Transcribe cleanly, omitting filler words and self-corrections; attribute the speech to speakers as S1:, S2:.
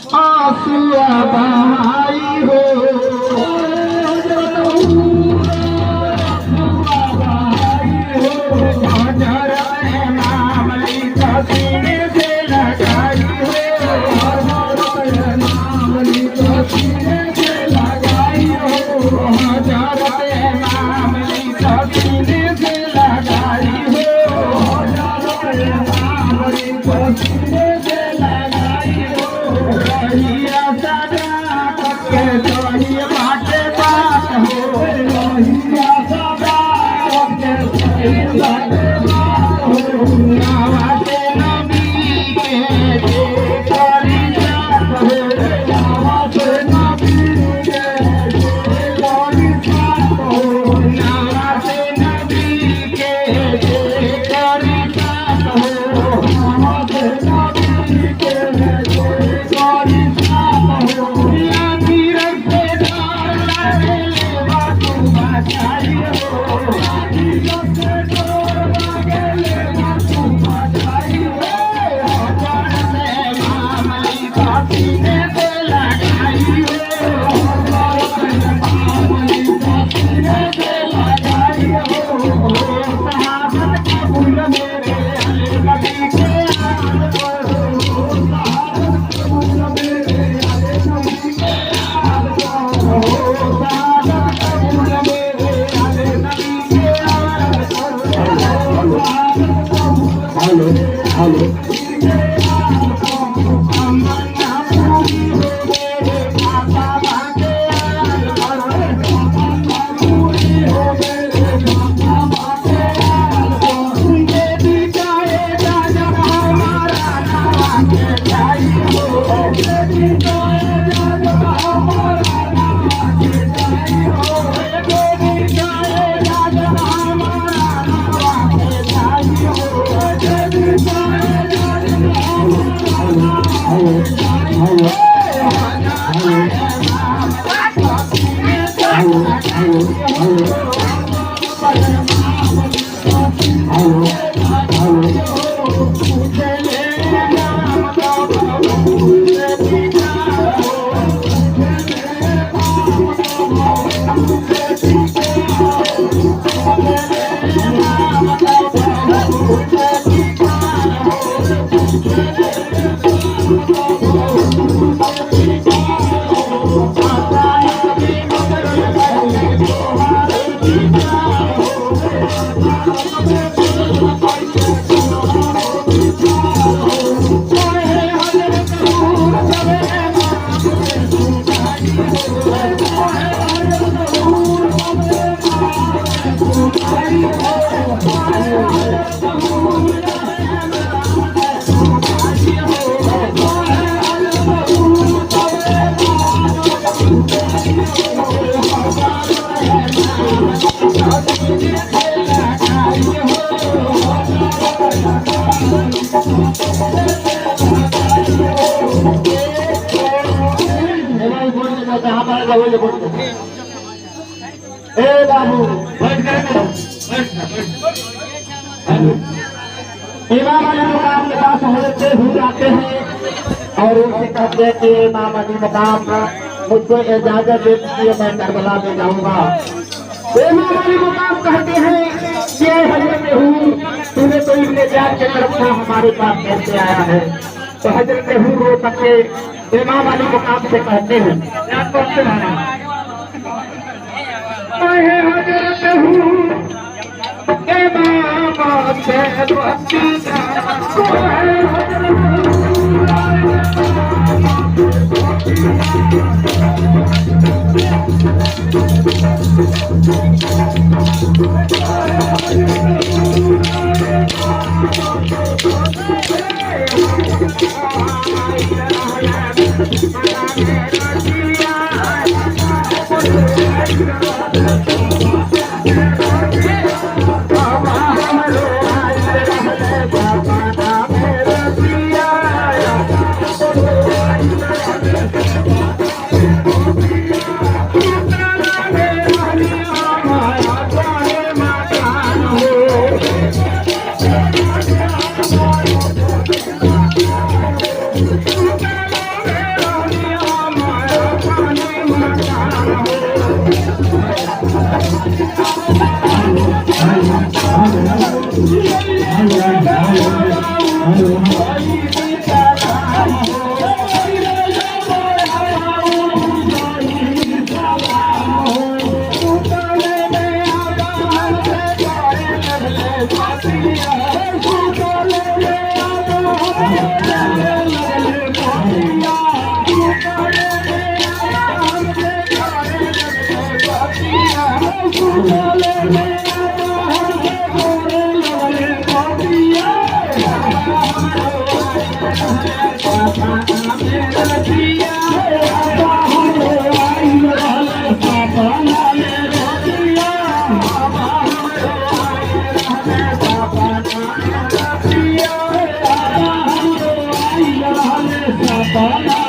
S1: आंसुआ बहाई हो सीने से लगाई हो सीने से लगाई हो हजरत मामली सीने से लगाई हो हजरत मामली सीने से लगाई हो रहिया सदा के तोही बाटे बात हो रहिया सदा के तोही बाटे बात हो नावाते नबी के करी जात हो नावाते नबी के करी जात हो नावाते नबी के करी जात हो नावाते नबी के करी जात हो या तीरथ से डाल ले बातू बचाई हो तीरथ से डाल ले बातू बचाई हो सीने से लगाई हो सीने से लगाई हो सहाबत का फूल मेरे अली नबी के आन पर सहाबत का फूल मेरे अली नबी के आन पर सहाबत का फूल मेरे अली नबी के आन पर हेलो हेलो इमाम अली मुकाम के पास हजरत हुजूर आते हैं और उनसे कहते हैं कि इमाम अली मुकाम मुझको इजाजत दे दीजिए मैं करबला में जाऊंगा। इमाम अली मुकाम कहते हैं कि हजरत हुजूर तूने तो इब्ने जात के तरफ से हमारे पास कैसे आया है। तो हजरत हुजूर रो सके इमाम अली मुकाम से कहते हैं हजरत हुजूर Bye.